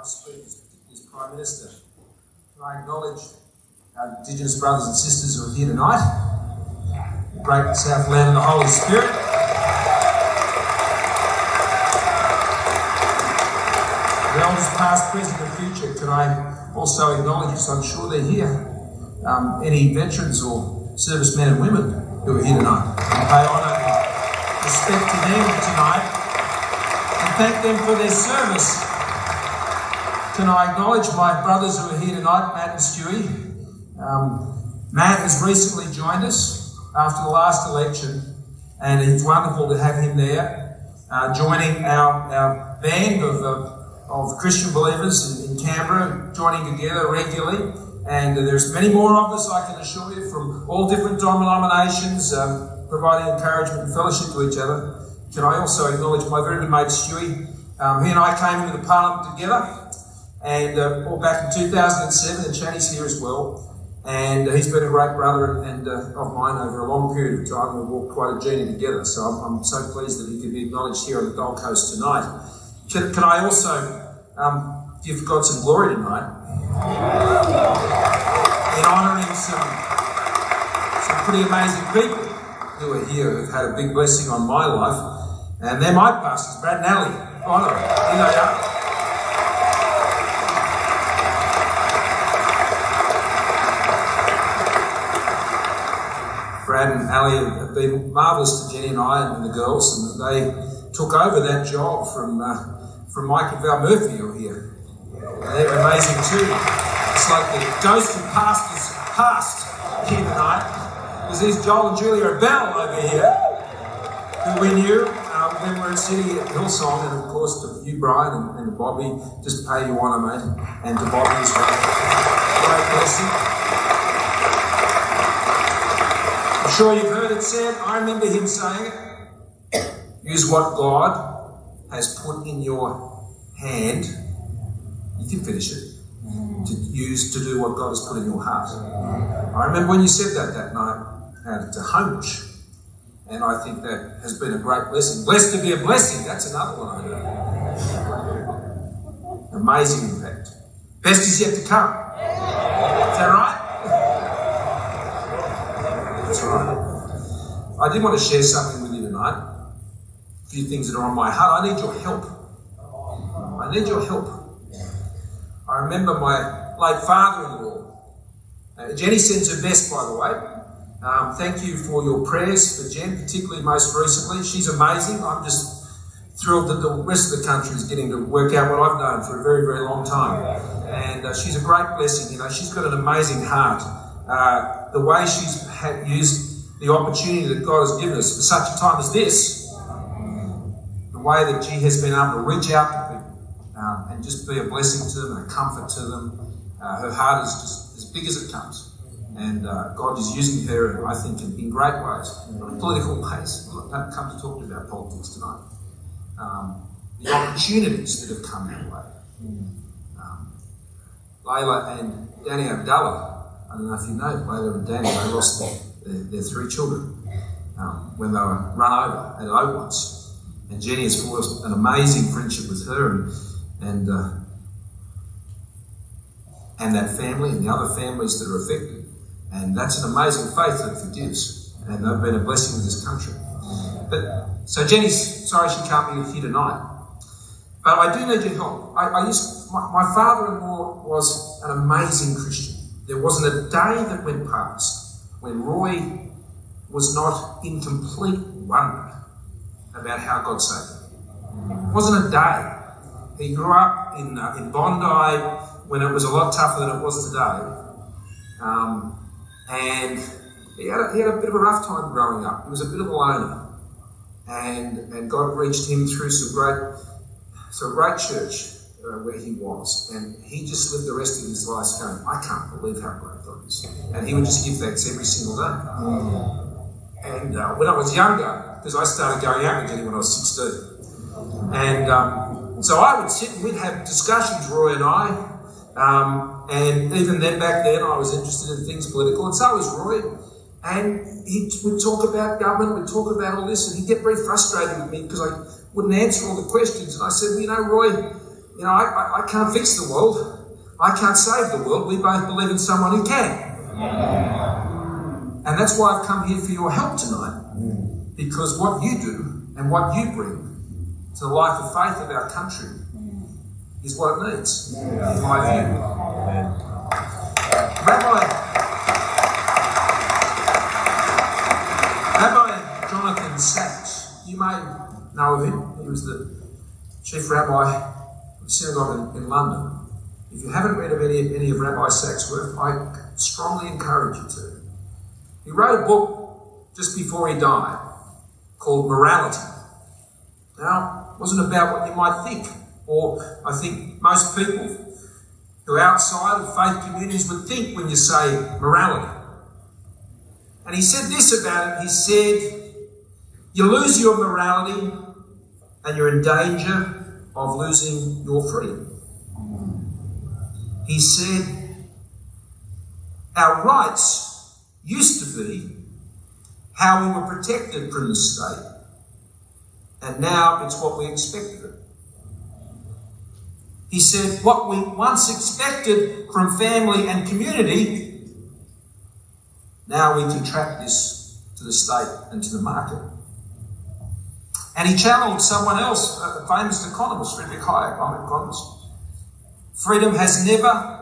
I speak as Prime Minister. Can I acknowledge our Indigenous brothers and sisters who are here tonight, the great Southland and the Holy Spirit. The elders past, present and future. Can I also acknowledge, as I'm sure they're here, any veterans or servicemen and women who are here tonight. And pay honour and respect to them tonight and thank them for their service. Can I acknowledge my brothers who are here tonight, Matt and Stewie. Matt has recently joined us after the last election, and it's wonderful to have him there, joining our band of Christian believers in Canberra, joining together regularly. And there's many more of us, I can assure you, from all different denominations, providing encouragement and fellowship to each other. Can I also acknowledge my very good mate Stewie? He and I came into the Parliament together, and all back in 2007, and Channy's here as well. And he's been a great brother and of mine over a long period of time. We've walked quite a journey together, so I'm so pleased that he can be acknowledged here on the Gold Coast tonight. Can I also give God some glory tonight in honouring some pretty amazing people who are here, who've had a big blessing on my life, and they're my pastors, Brad and Ali. Honour them. Here they are. Brad and Ali have been marvellous to Jenny and I and the girls, and they took over that job from Mike and Val Murphy who are here. They're amazing too. It's like the ghost of past here tonight. Because there's Joel and Julia Bell over here, who we knew when we were at City at Hillsong, and of course to you, Brian, and to Bobby, just pay you honour, mate, and to Bobby as well. Great blessing. I'm sure you've heard it said, I remember him saying it, use what God has put in your hand, you can finish it, to use to do what God has put in your heart. I remember when you said that night at Homebush, and I think that has been a great blessing. Blessed to be a blessing, that's another one I heard. Amazing impact. Best is yet to come. Is that right? That's right. I did want to share something with you tonight. A few things that are on my heart. I need your help. I need your help. I remember my late father-in-law. Jenny sends her best, by the way. Thank you for your prayers for Jen, particularly most recently. She's amazing. I'm just thrilled that the rest of the country is getting to work out what I've known for a very, very long time. And she's a great blessing. You know, she's got an amazing heart. The way she's used the opportunity that God has given us for such a time as this, the way that she has been able to reach out to people and just be a blessing to them and a comfort to them. Her heart is just as big as it comes. And God is using her, I think, in great ways, in political ways. I don't come to talk to you about politics tonight. The opportunities that have come our way. Layla and Danny Abdallah, I don't know if you know, Layla and Danny, they lost their three children when they were run over at Oakwoods. And Jenny has forged an amazing friendship with her and that family and the other families that are affected. And that's an amazing faith that forgives. And they've been a blessing to this country. So Jenny's sorry she can't be here tonight. But I do need your help. My father-in-law was an amazing Christian. There wasn't a day that went past when Roy was not in complete wonder about how God saved him. It wasn't a day. He grew up in Bondi when it was a lot tougher than it was today. And he had a bit of a rough time growing up. He was a bit of a loner. And God reached him through a great church where he was. And he just lived the rest of his life going, I can't believe how great God is. And he would just give thanks every single day. And when I was younger, because I started going out with Jenny when I was 16. And so I would sit and we'd have discussions, Roy and I. And even then, back then, I was interested in things political, and so was Roy. And he would talk about government, we'd talk about all this, and he'd get very frustrated with me because I wouldn't answer all the questions. And I said, well, you know, Roy, I can't fix the world. I can't save the world. We both believe in someone who can. And that's why I've come here for your help tonight. Because what you do and what you bring to the life of faith of our country is what it needs, in my view. Rabbi Jonathan Sachs, you may know of him. He was the chief rabbi of the synagogue in London. If you haven't read of any of Rabbi Sachs' work, I strongly encourage you to. He wrote a book just before he died called Morality. Now, it wasn't about what you might think, or I think most people who are outside of faith communities would think when you say morality. And he said this about it. He said, you lose your morality and you're in danger of losing your freedom. He said, our rights used to be how we were protected from the state, and now it's what we expect of it. He said, what we once expected from family and community, now we contract this to the state and to the market. And he challenged someone else, a famous economist, Friedrich Hayek, I'm an economist. Freedom has never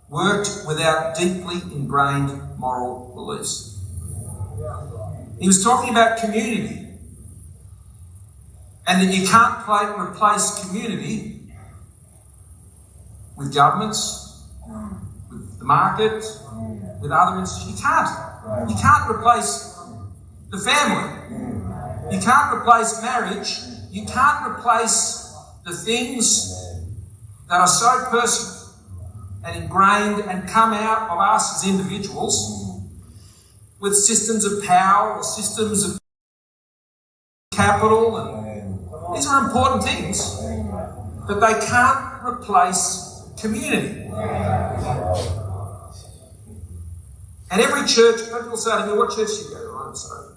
worked without deeply ingrained moral beliefs. He was talking about community, and that you can't replace community with governments, with the market, with other institutions. You can't replace the family. You can't replace marriage. You can't replace the things that are so personal and ingrained and come out of us as individuals with systems of power or systems of capital. And these are important things, but they can't replace community. And every church, people say to me, what church do you go to? I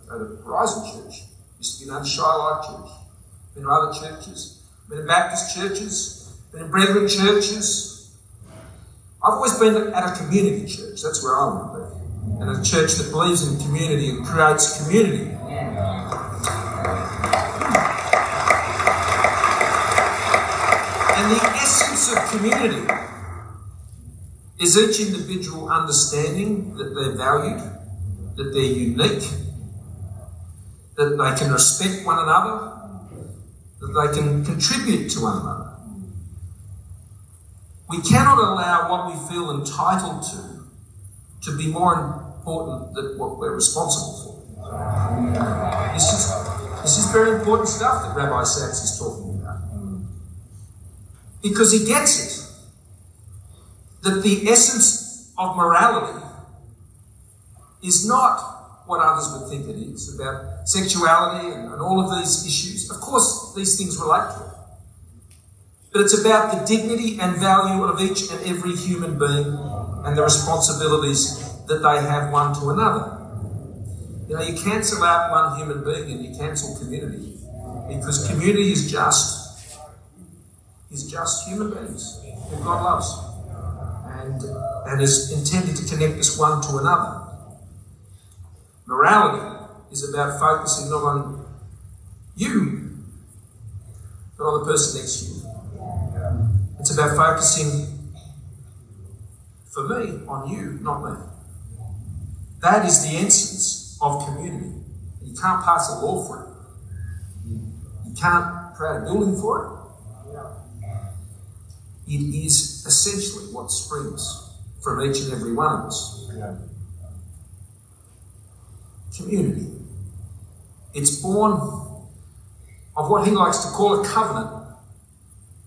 go to Horizon Church. Used to be known as Shiloh Church. Been to other churches. Been in Baptist churches. Been in Brethren churches. I've always been at a community church. That's where I want to be. And a church that believes in community and creates community. And the essence of community is each individual understanding that they're valued, that they're unique, that they can respect one another, that they can contribute to one another. We cannot allow what we feel entitled to be more important than what we're responsible for. This is very important stuff that Rabbi Sachs is talking about. Because he gets it. That the essence of morality is not what others would think it is, about sexuality and all of these issues. Of course, these things relate to it. But it's about the dignity and value of each and every human being and the responsibilities that they have one to another. You cancel out one human being and you cancel community, because community is just human beings who God loves and is intended to connect us one to another. Morality is about focusing not on you, but on the person next to you. It's about focusing, for me, on you, not me. That is the essence of community. You can't pass a law for it. You can't create a building for it. It is essentially what springs from each and every one of us. Community. It's born of what he likes to call a covenant.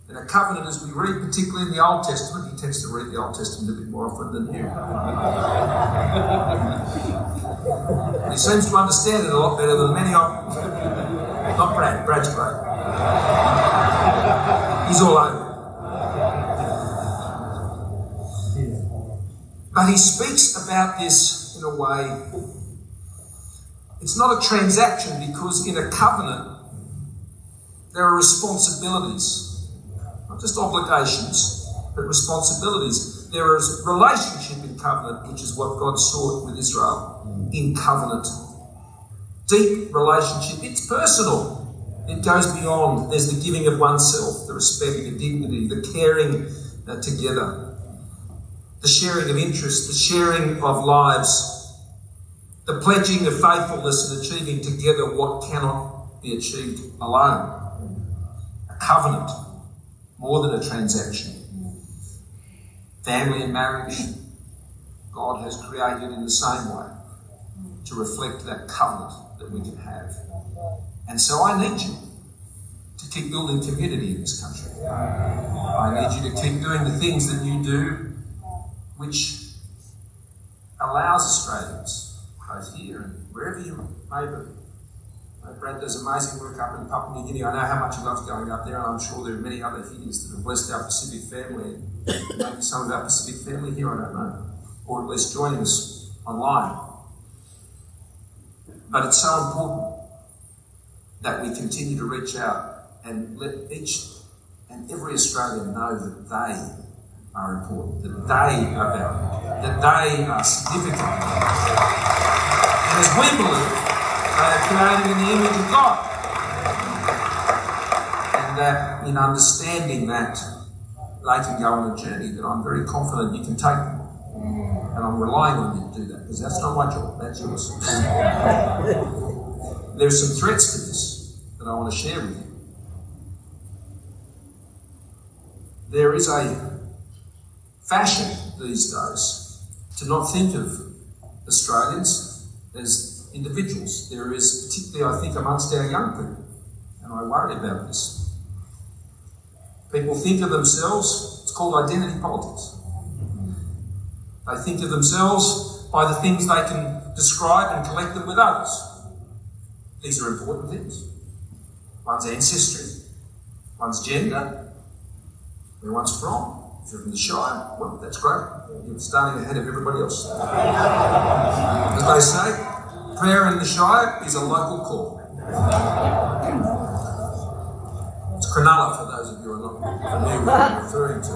And a covenant, as we read, particularly in the Old Testament, he tends to read the Old Testament a bit more often than you. And he seems to understand it a lot better than many of them. Not Brad. Brad's great. He's all over it. But he speaks about this in a way, it's not a transaction, because in a covenant, there are responsibilities. Not just obligations, but responsibilities. There is relationship in covenant, which is what God sought with Israel in covenant. Deep relationship. It's personal. It goes beyond. There's the giving of oneself, the respect, the dignity, the caring together, the sharing of interests, the sharing of lives, the pledging of faithfulness and achieving together what cannot be achieved alone. A covenant, more than a transaction. Family and marriage, God has created in the same way to reflect that covenant that we can have. And so I need you to keep building community in this country. I need you to keep doing the things that you do, which allows Australians, both here and wherever you may be. Brad does amazing work up in Papua New Guinea. I know how much he loves going up there, and I'm sure there are many other figures that have blessed our Pacific family, and maybe some of our Pacific family here, I don't know, or at least joining us online. But it's so important that we continue to reach out and let each and every Australian know that they are important, that they are valued, that they are significant. And as we believe, they are created in the image of God. And that in understanding that, they can go on a journey that I'm very confident you can take them. And I'm relying on you to do that, because that's not my job, that's yours. There are some threats to this that I want to share with you. There is a fashion these days to not think of Australians as individuals. There is, particularly I think, amongst our young people, and I worry about this. People think of themselves, it's called identity politics. They think of themselves by the things they can describe and collect them with others. These are important things. One's ancestry, one's gender, where one's from. If you're from the Shire, well, that's great. You're starting ahead of everybody else. As they say, prayer in the Shire is a local call. It's Cronulla for those of you who are not familiar with what I'm referring to.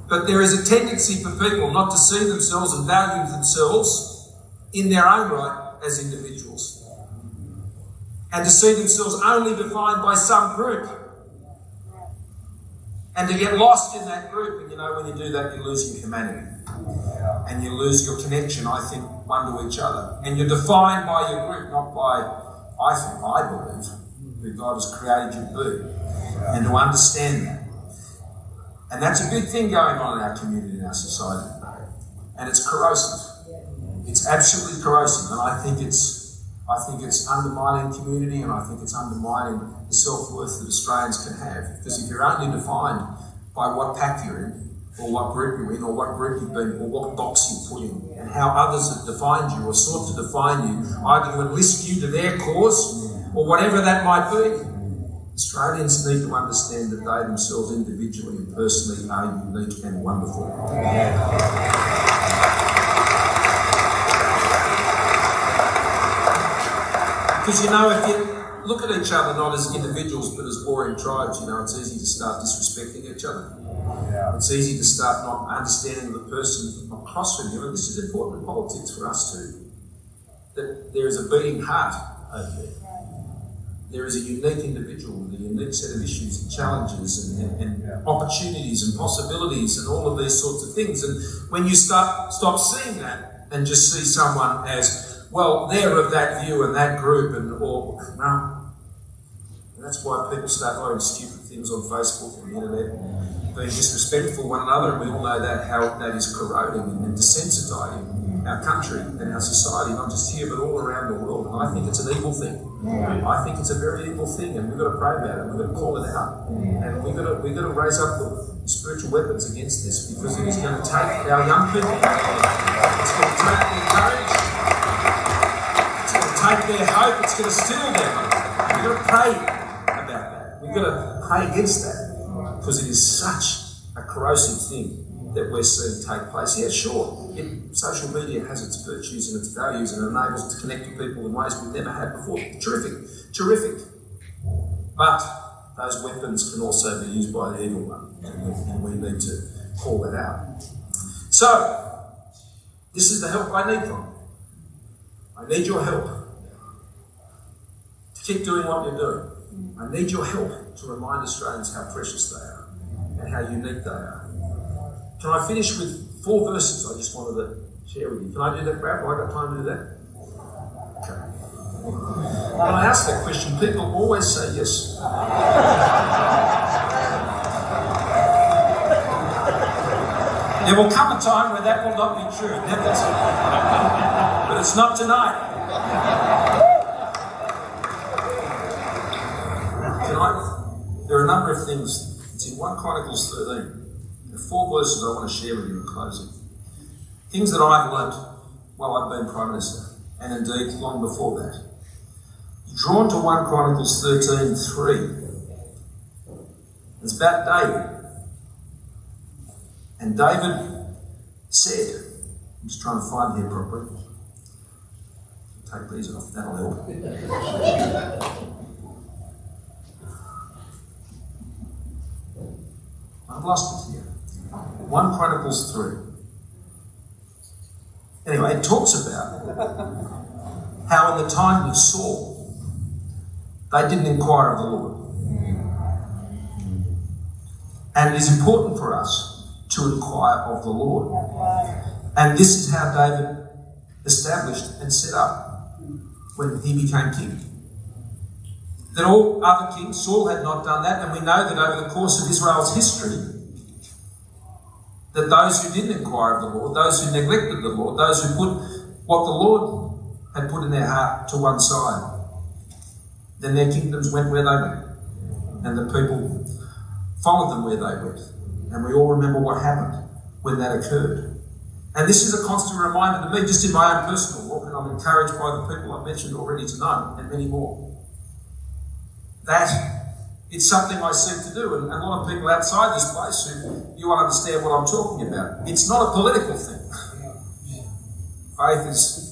But there is a tendency for people not to see themselves and value themselves in their own right as individuals, and to see themselves only defined by some group, and to get lost in that group. And you know, when you do that, you lose your humanity. And you lose your connection, I think, one to each other. And you're defined by your group, not by, I believe, who God has created you to be. And to understand that. And that's a big thing going on in our community, in our society. And it's corrosive. It's absolutely corrosive. And I think it's undermining community, and I think it's undermining the self-worth that Australians can have. Because if you're only defined by what pack you're in, or what group you're in, or what group you've been, or what box you put in, and how others have defined you or sought to define you, either to enlist you to their cause, or whatever that might be. Australians need to understand that they themselves individually and personally are unique and wonderful. Because, you know, if you look at each other not as individuals but as warring tribes, you know, it's easy to start disrespecting each other. It's easy to start not understanding the person across from you. And this is important in politics for us too. That there is a beating heart over there. There is a unique individual with a unique set of issues and challenges and opportunities and possibilities and all of these sorts of things. And when you stop seeing that and just see someone as, well, they're of that view and that group, no. And that's why people start writing stupid things on Facebook and the internet, being disrespectful to one another, and we all know that how that is corroding and desensitizing our country and our society, not just here but all around the world. And I think it's an evil thing. I think it's a very evil thing, and we've got to pray about it. We've got to call it out, and we've got to raise up the spiritual weapons against this, because it is going to take our young people. It's going to take their courage. It's going to take their hope. It's going to steal their hope. We've got to pray about that. We've got to pray against that, because it is such a corrosive thing that we're seeing take place. Yeah, sure, social media has its virtues and its values and enables us to connect with people in ways we've never had before. Terrific. But those weapons can also be used by the evil one, and we need to call that out. So, this is the help I need from you. I need your help to keep doing what you're doing. I need your help to remind Australians how precious they are and how unique they are. Can I finish with 4 verses I just wanted to share with you? Can I do that, Brad? Have I got time to do that? Okay. When I ask that question, people always say yes. There will come a time where that will not be true, never. But it's not tonight. Tonight, there are a number of things. It's in 1 Chronicles 13. There are 4 verses I want to share with you in closing. Things that I've learnt while I've been Prime Minister, and indeed long before that. Drawn to 1 Chronicles 13:3. It's about David. And David said, I'm just trying to find here properly. Take these off, that'll help. I've lost it here. 1 Chronicles 3. Anyway, it talks about how in the time of Saul, they didn't inquire of the Lord. And it is important for us to inquire of the Lord. And this is how David established and set up when he became king. That all other kings, Saul had not done that, and we know that over the course of Israel's history, that those who didn't inquire of the Lord, those who neglected the Lord, those who put what the Lord had put in their heart to one side, then their kingdoms went where they went, and the people followed them where they went. And we all remember what happened when that occurred. And this is a constant reminder to me, just in my own personal walk, and I'm encouraged by the people I've mentioned already tonight, and many more, that it's something I seek to do. And a lot of people outside this place who you won't understand what I'm talking about. It's not a political thing. Faith is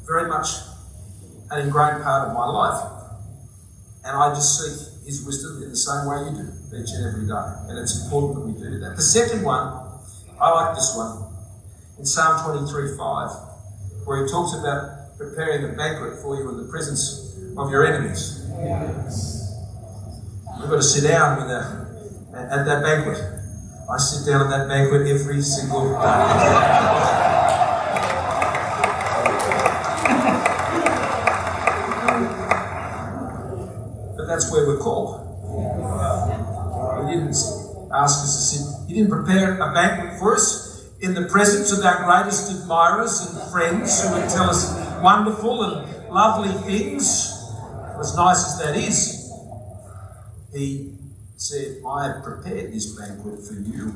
very much an ingrained part of my life. And I just seek his wisdom in the same way you do, each and every day. And it's important that we do that. The second one, I like this one, in Psalm 23:5, where he talks about preparing a banquet for you in the presence of your enemies. We've got to sit down at that banquet. I sit down at that banquet every single day. That's where we're called. He didn't ask us to sit. He didn't prepare a banquet for us in the presence of our greatest admirers and friends who would tell us wonderful and lovely things, as nice as that is. He said, I have prepared this banquet for you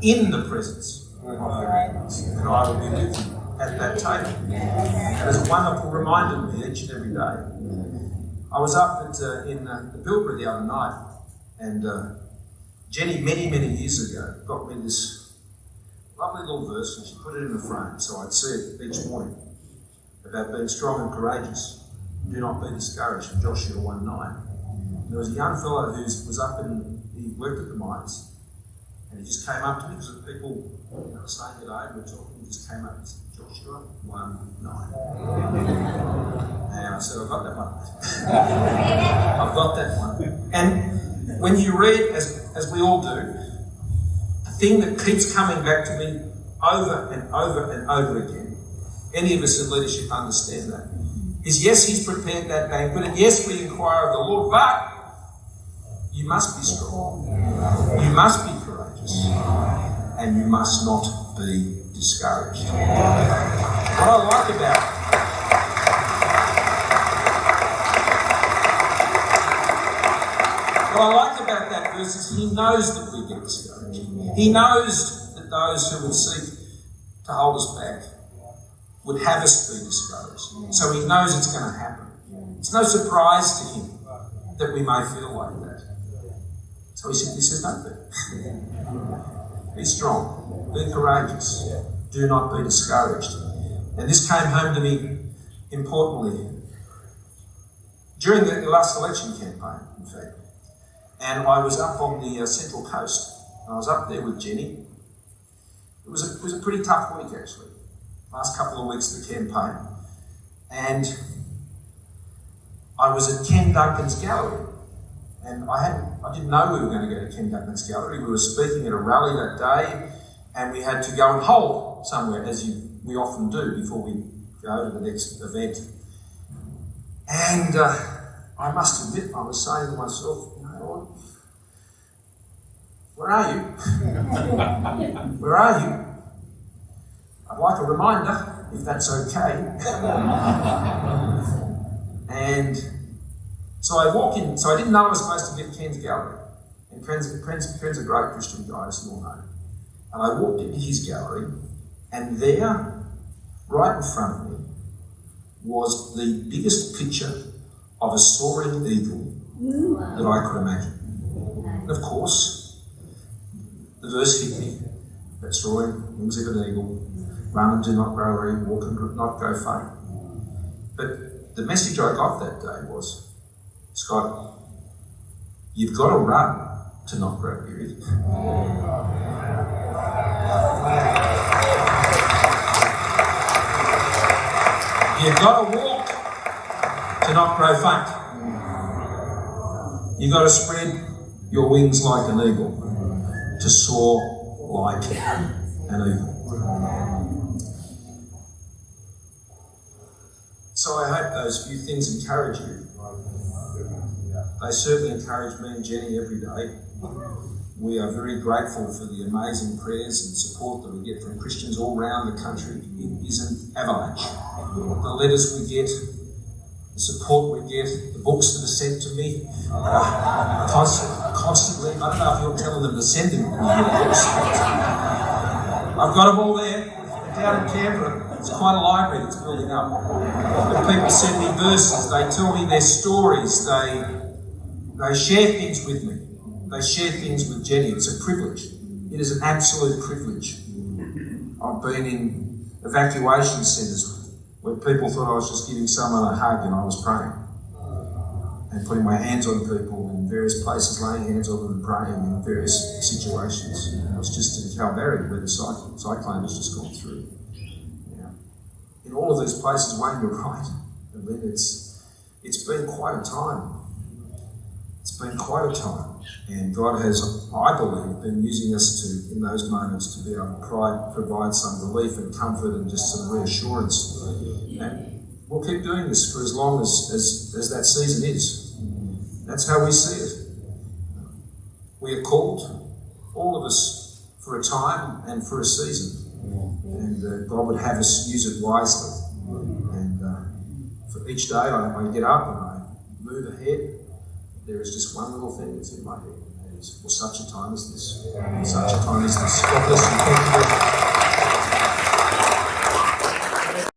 in the presence of your enemies, and I will be with you at that table. And it's a wonderful reminder to me each and every day. I was up in the Pilbara the other night, and Jenny, many years ago, got me this lovely little verse, and she put it in the frame so I'd see it each morning, about being strong and courageous. Do not be discouraged, from Joshua 1:9. There was a young fellow who was up he worked at the mines, and he just came up to me, because the people saying good day, we were talking, he just came up and said, Joshua 1:9. And I said, I've got that one. I've got that one. And when you read, as we all do, the thing that keeps coming back to me over and over and over again, any of us in leadership understand that, is yes, he's prepared that banquet, and yes, we inquire of the Lord, but you must be strong, you must be courageous, and you must not be discouraged. What I like about that verse is he knows that we get discouraged. He knows that those who would seek to hold us back would have us be discouraged. So he knows it's going to happen. It's no surprise to him that we may feel like that. So he simply says, don't be. Be strong. Be courageous. Do not be discouraged. And this came home to me importantly during the last election campaign, in fact. And I was up on the Central Coast. I was up there with Jenny. It was a pretty tough week, actually. Last couple of weeks of the campaign. And I was at Ken Duncan's gallery. And I didn't know we were going to go to Ken Duncan's gallery. We were speaking at a rally that day, and we had to go and hold somewhere, as we often do before we go to the next event. And I must admit, I was saying to myself, Lord, where are you? Where are you? I'd like a reminder, if that's okay. And so I walk in, so I didn't know I was supposed to be at Ken's gallery. And Ken's a great Christian guy, as you all know. And I walked into his gallery, and there, right in front of me, was the biggest picture of a soaring eagle that I could imagine. And of course, the verse hit me, that soaring wings of an eagle, run and do not grow weary, walk and not go faint. But the message I got that day was, Scott, you've got to run to not grow weary. You've got to walk to not grow faint. You've got to spread your wings like an eagle, to soar like an eagle. So I hope those few things encourage you. They certainly encourage me and Jenny every day. We are very grateful for the amazing prayers and support that we get from Christians all around the country. It is an avalanche. The letters we get, the support we get, the books that are sent to me, constantly. I don't know if you're telling them to send them books. I've got them all there. Down in Canberra, it's quite a library that's building up. The people send me verses, they tell me their stories, they share things with me. They share things with Jenny. It's a privilege. It is an absolute privilege. I've been in evacuation centres where people thought I was just giving someone a hug and I was praying and putting my hands on people in various places, laying hands on them and praying in various situations. I was just in Calgary where the cyclone has just gone through. In all of these places, Wayne, you're right. I mean, it's been quite a time. It's been quite a time. And God has, I believe, been using us to, in those moments, to be able to provide some relief and comfort and just some reassurance. And we'll keep doing this for as long as that season is. That's how we see it. We are called, all of us, for a time and for a season. And God would have us use it wisely. And for each day I get up and I move ahead. There is just one little thing that's in my head. It is, for such a time as this. For such a time as this. God bless you. Thank you very much.